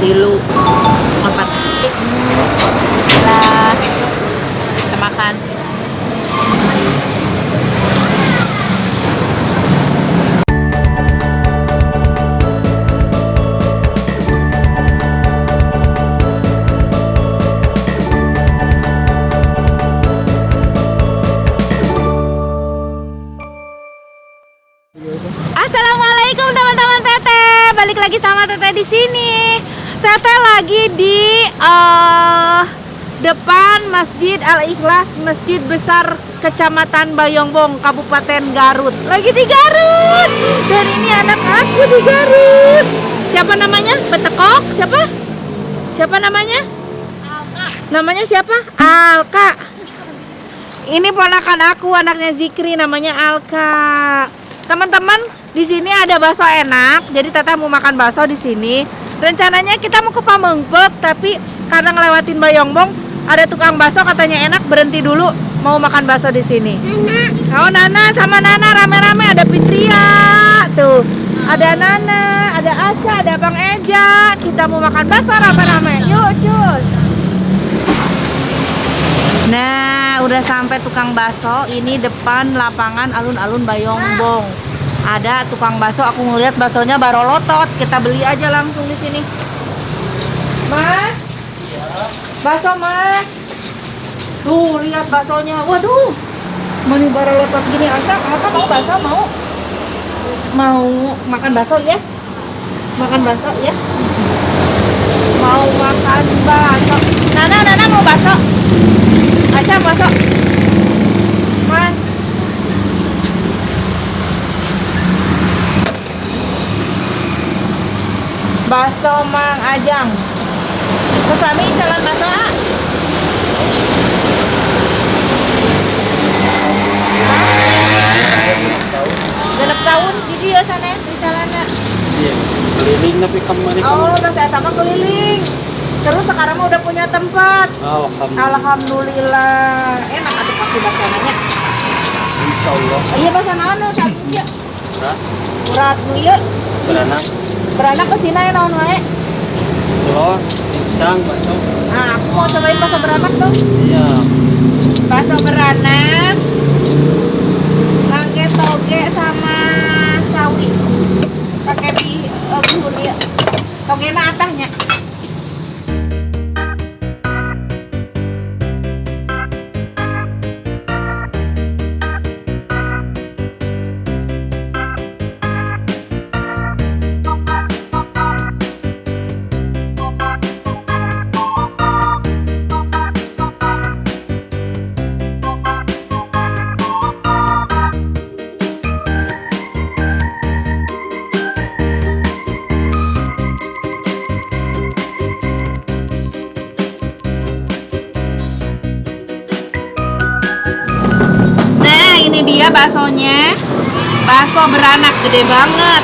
tilu, empat. Bismillah. Kita makan. Assalamualaikum teman-teman Teteh, balik lagi sama Teteh di sini. Teteh lagi di depan Masjid Al-Ikhlas, Masjid Besar Kecamatan Bayongbong, Kabupaten Garut. Lagi di Garut. Dan ini anak aku di Garut. Siapa namanya? Betekok? Siapa? Siapa namanya? Alka. Namanya siapa? Alka. Ini ponakan aku, anaknya Zikri, namanya Alka. Teman-teman, di sini ada bakso enak. Jadi Teteh mau makan bakso di sini. Rencananya kita mau ke Pamengpeuk, tapi karena ngelewatin Bayongbong, ada tukang bakso katanya enak, berhenti dulu mau makan bakso di sini. Nana. Oh, Nana sama Nana rame-rame, ada Fitria. Tuh. Ada Nana, ada Aca, ada Bang Eja. Kita mau makan bakso rame-rame. Yuk, cus. Nah, udah sampai tukang bakso. Ini depan lapangan alun-alun Bayongbong. Ada tukang bakso. Aku ngeliat baksonya barolotot. Kita beli aja langsung di sini. Mas, bakso Mas. Tuh, lihat baksonya. Waduh, mani barolotot gini. Asa mau bakso mau? Mau makan bakso ya? Makan bakso ya? Mau makan bakso. Nana mau bakso. Aca bakso. Mas. Bakso Mang Ajang. Kesami jalan bakso A. Genep tahun di dia sana si jalannya. Iya, keliling tapi kemarin. Oh, saya tambah keliling. Terus sekarang mah udah punya tempat. Alhamdulillah. Enak atuh pasti baksananya. Insyaallah. Oh, iya baksan naon satu dia. Hah? Urat nu ieu. Beranak. Beranak ke sini ya naon wae. Telur, pisang, bakso. Nah, aku mau cobain bakso beranak tuh. Iya. Bakso beranak. Pakai toge sama sawi. Pakai bihun ieu. Togena atahnya. Dia baksonya, bakso beranak gede banget.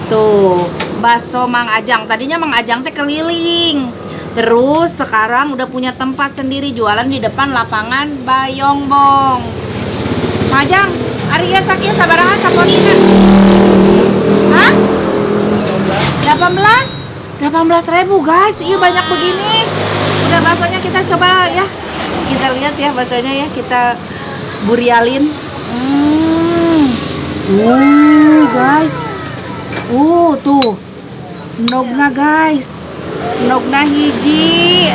Tuh, bakso Mang Ajang. Tadinya Mang Ajang teh keliling. Terus sekarang udah punya tempat sendiri jualan di depan lapangan Bayongbong. Mang Ajang, ari ieu sakieu sabaraha saportina? Hah? 18.000 guys. Iya banyak begini. Udah baksonya kita coba ya. Kita lihat ya baksonya ya, kita burialin. Guys. Tuh. Nogna guys. Nogna hiji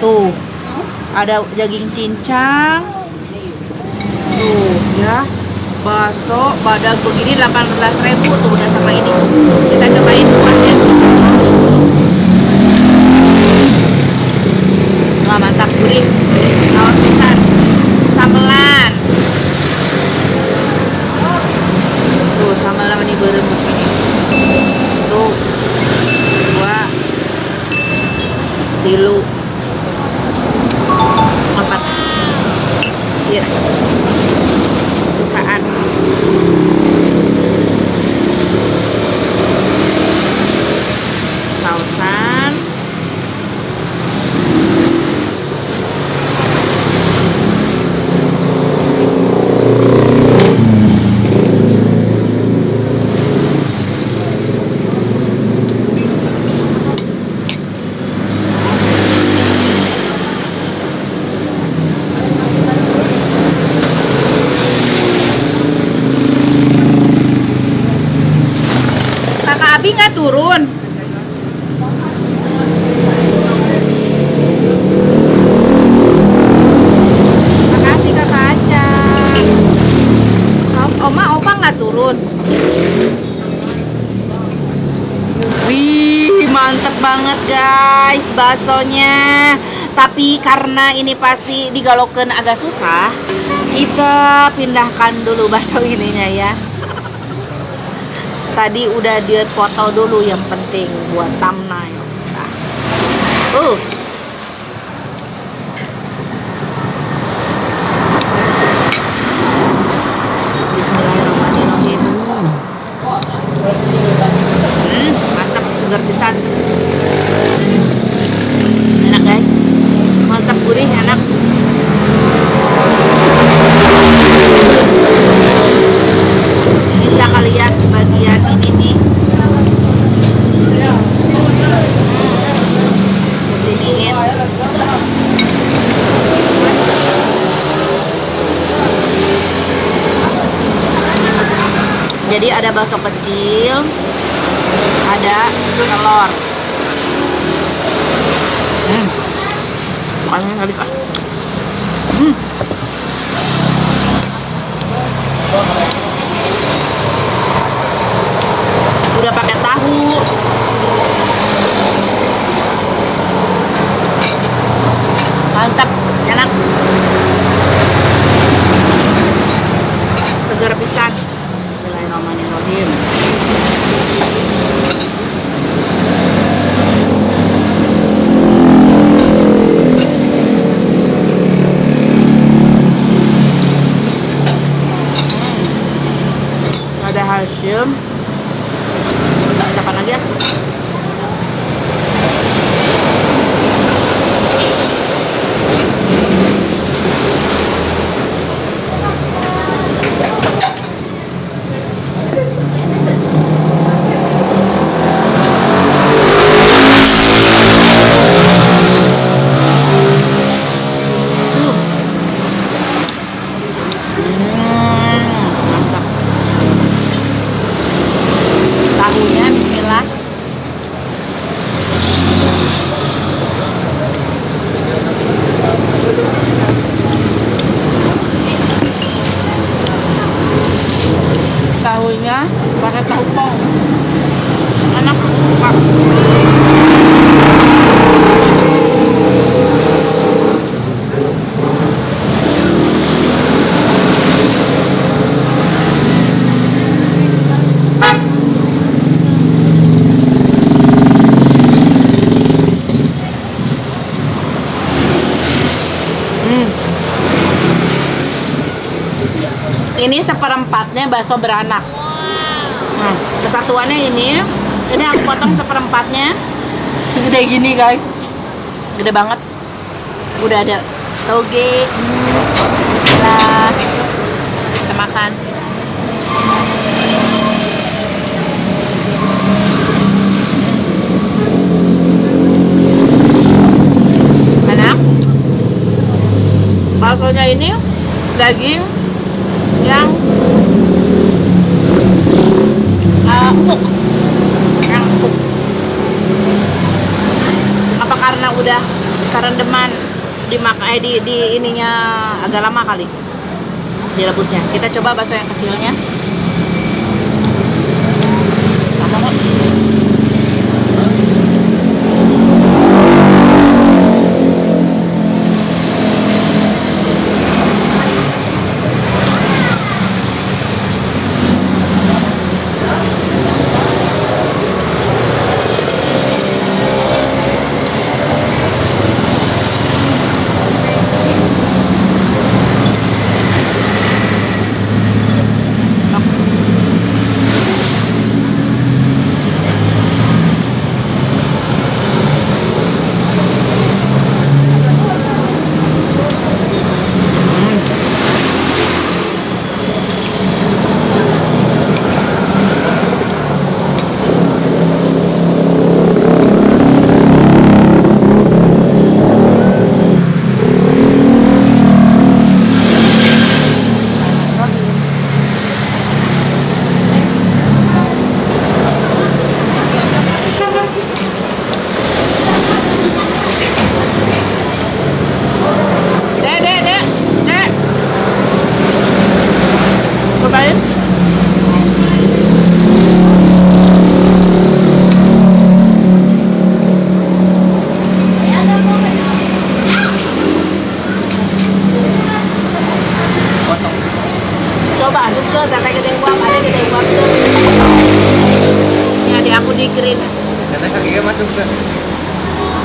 tuh. Ada daging cincang. Tuh ya. Bakso badak begini 18.000 tuh udah sama ini. Kita cobain kuahnya. Wah, mantap gurih. Awas pisan. Samelan. Tuh samelan ini berem ini. Tuh 2 tilu 4 sir tukaan sausan. turun. Makasih kakak Aca. Saus oma opa nggak turun. Wih, mantep banget guys baksonya. Tapi karena ini pasti digalokeun agak susah, kita pindahkan dulu bakso ininya ya. Tadi udah dia foto dulu yang penting buat thumbnail. Nah. Bismillahirrahmanirrahim. Mantap, segar pisan. Enak guys. Mantap, gurih, enak. Bisa kalian sebagian ini nih. Kesiniin. Jadi ada bakso kecil, ada telur. Bukannya tadi Kak. Udah pakai tahu. Mantap, enak. Segar pisan. Bismillahirrahmanirrahim. Ada Hashim. Siapa lagi ya? Mantap. Tahunya bismillah. Tahunya pakai tahu pong. Enak, suka. Ini seperempatnya bakso beranak. Nah, kesatuannya ini aku potong seperempatnya segede gini guys, gede banget. Udah ada toge. Bismillah, kita makan. Enak. Baksonya ini daging yang empuk, yang empuk. Apa karena udah kerendeman di ininya agak lama kali direbusnya. Kita coba bakso yang kecilnya. Sama nggak?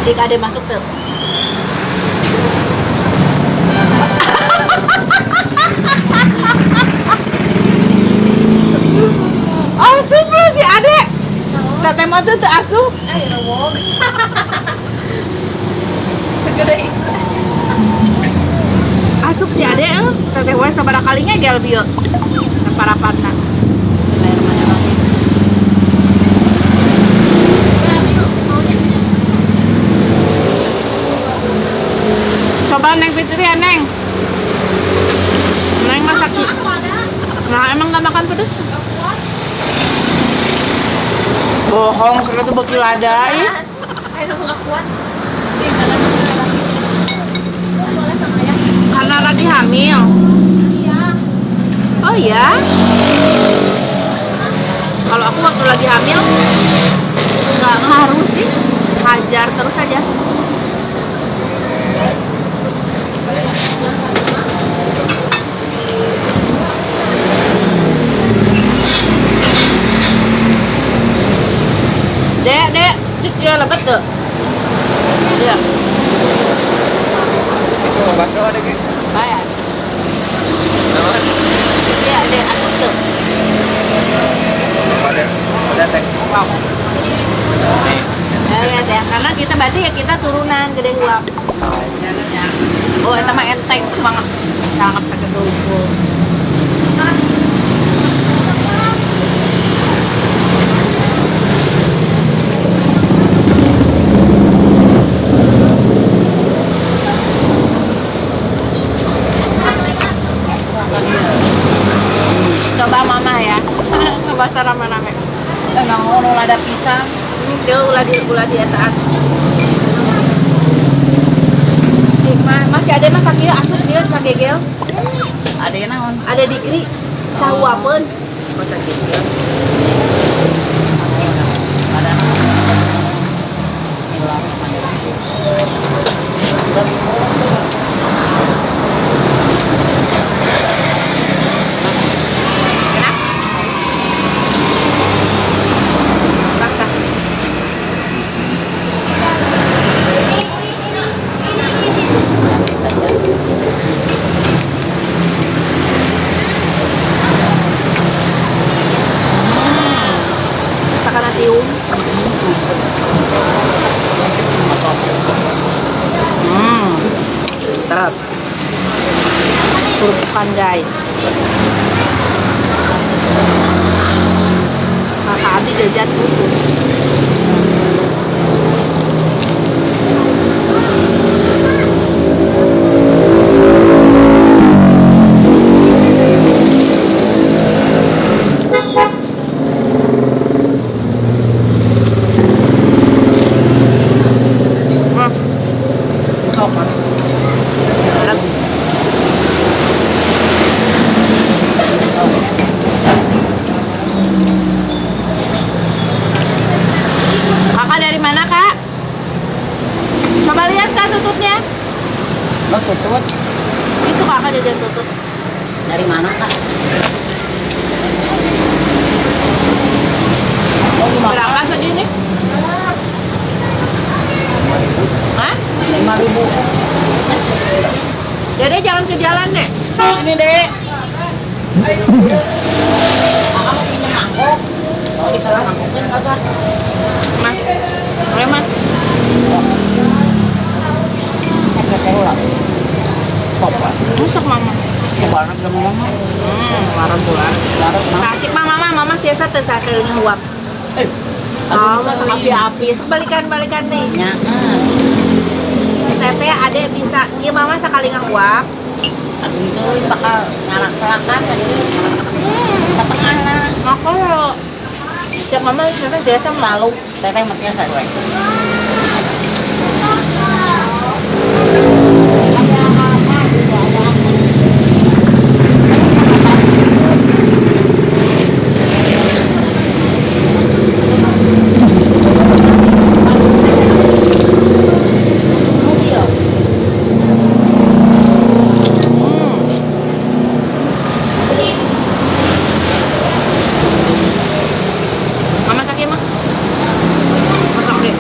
Cik ade masuk tuh. Asup lu si ade. Teteh mah tuh asup. Ayo wong. Segede itu. Asup si ade teteh we sabaraha kalinya gel bieu. Parapanna. Bismillahirrahmanirrahim. Coba Neng Fitri ya Neng. Neng masak. Nah emang gak makan pedes? Bohong, segitu beki ladai. Ayo nggak kuat. Ih, boleh sama ayah. Karena lagi hamil. Iya. Oh iya? Kalau aku waktu lagi hamil nggak ngaruh sih, hajar terus aja. Dek, cik ya lebet tuh. Iya. Itu bakso ada gitu. Bayar. Nama? Iya, dek asuk tuh. Ada teh. Nih. Ya, dek. Karena kita berarti ya kita turunan gede huap. Oh, itu mah enteng semangat. Cakep sakit dulu. Coba mama ya. Coba rame-rame. Enggak mau ada pisang. Dia ulah di etaan. Cik mah masih ada masak ieu asup ieu sagegel. Ada yang naon? Ada dikri sahuapeun. Masak ieu. Ada. Takana tiung. Mantap. Kurban guys. Kakak Abi jajan dulu. Kakak dari mana kak? Coba lihat kak tututnya. Oh, tutut. Itu kakak jajan tutut. Dari mana, Kak? Berapa segini? Hah? 5.000. Dede jangan ke jalan deh. Ini dek. Kakak mau pinjam mangkok? Kalau bisa mangkoknya kabar. Mas, boleh mas. Teh ulah. Apa? Masuk mama. Barang udah mau mama. Larang bulan. Barang mah. Nah, cik mama tiasa tersakilnya uap. Oh, masuk api-api. Balikan nih. Ya. Teteh adek bisa. Iya mama sekali ngahuap. Aduh itu bakal ngalak kelakan tadi. Ke tengah lah. Makanya. Cik mama teteh biasa malu. Teteh mah biasa gue. Mama sakit mah. Masak deh.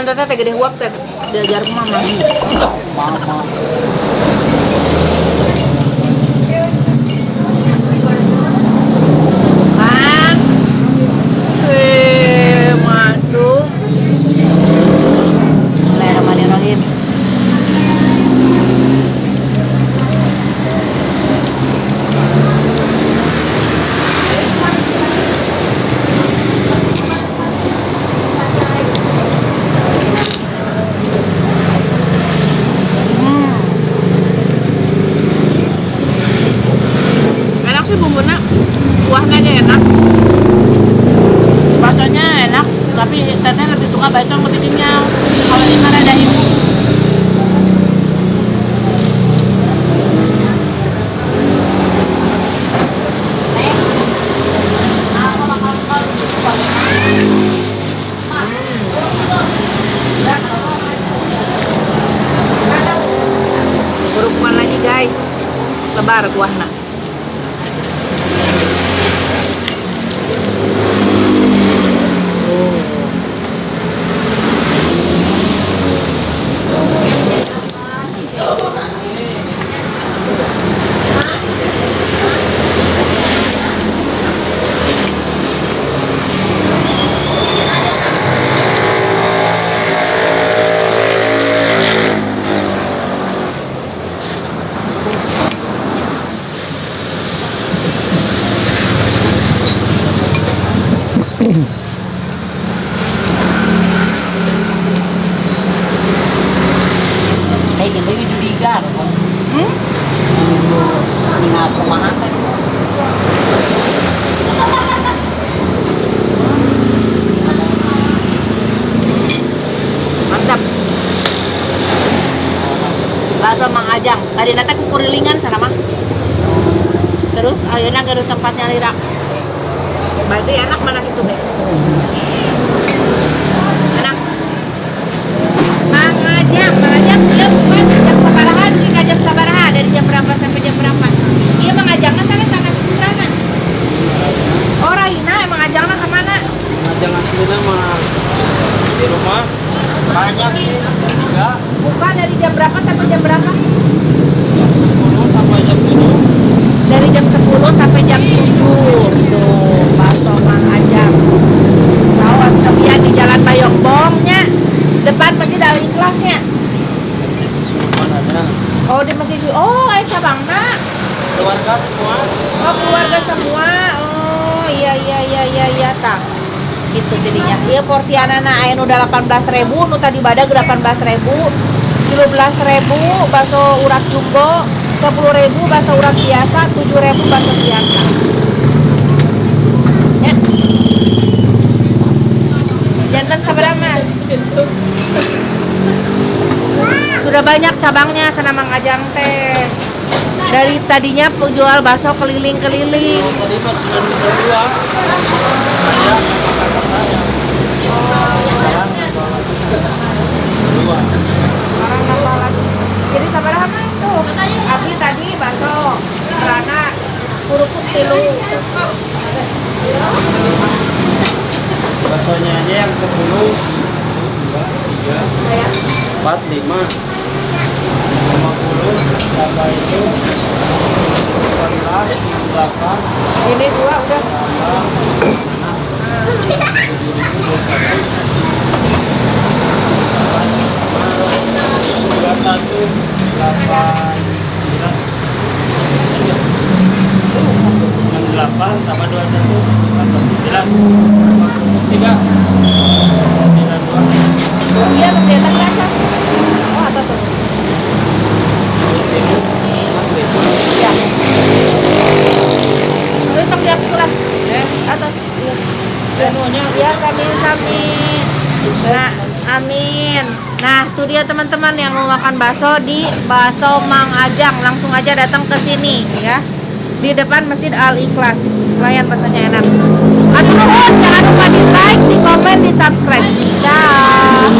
Cuman teteh gede huap teh diajar mama. Mama. Kan? Masuk. Bismillahirrahmanirrahim. Enak sih bumbunya, kuahnya aja enak, baksonya enak, tapi teteh lebih suka bakso yang lebih kenyal. Kalau ini mah ada ibu. Berukuman lagi guys, lebar kuahnya. Kayak gini itu digar. Tinggal perumahan kan. Mantap. Bakso Mang Ajang. Tadi nanti kukurilingan sana mah. Terus ayeuna gaduh tempatnya lirak. Berarti enak mana gitu deh. Enak. Mang Ajang dia bukan jam sabaraha hingga jam sabaraha, dari jam berapa sampai jam berapa? Iya Mang Ajangna sana putrana. Oh Raina Mang Ajangna kemana? Ajang aslinya mah di rumah banyak sih. Tiga. Bukan dari jam berapa sampai jam berapa? 10 sampai jam 7. Dari jam 10 sampai jam 7. Tuh, bakso Mang Ajang. Awas cobian di Jalan Bayongbongnya. Depan Masjid Al Ikhlasnya. Oh, di Masjid. Oh, cabangna. Keluarga semua. Oh, keluarga semua. Oh, iya tah. Gitu jadinya. Iya porsi anana aya nu 18.000, nu tadi badag 18.000. 17.000 bakso urat jumbo, 10.000 bakso urat biasa, 7.000 bakso biasa. Ya. Jantan sabaraha Mas? Sudah banyak cabangnya sana Mang Ajang teh. Dari tadinya jual bakso keliling-keliling. Tadi mah cuma berdua. Dua. Orang nambah lagi. Jadi sabaraha Mas tuh? Abdi tadi bakso, karena kurupuk tilu. Baksonya aja yang 10, 2, 3, 4, 5, 50, berapa itu? 18, 8, Ini dua udah. 8 tambah 21 9 3 Iya, di atas kaca. Oh, atas atas. Ya. Ini tak lihat surat. Atas. Iya. Ya, samin. Nah, amin. Nah, tuh dia teman-teman yang mau makan bakso di Bakso Mang Ajang. Langsung aja datang ke sini ya. Di depan Masjid Al Ikhlas. Lumayan baksonya enak. Aduh nuhun, jangan lupa di like, di komen, di subscribe. Dah.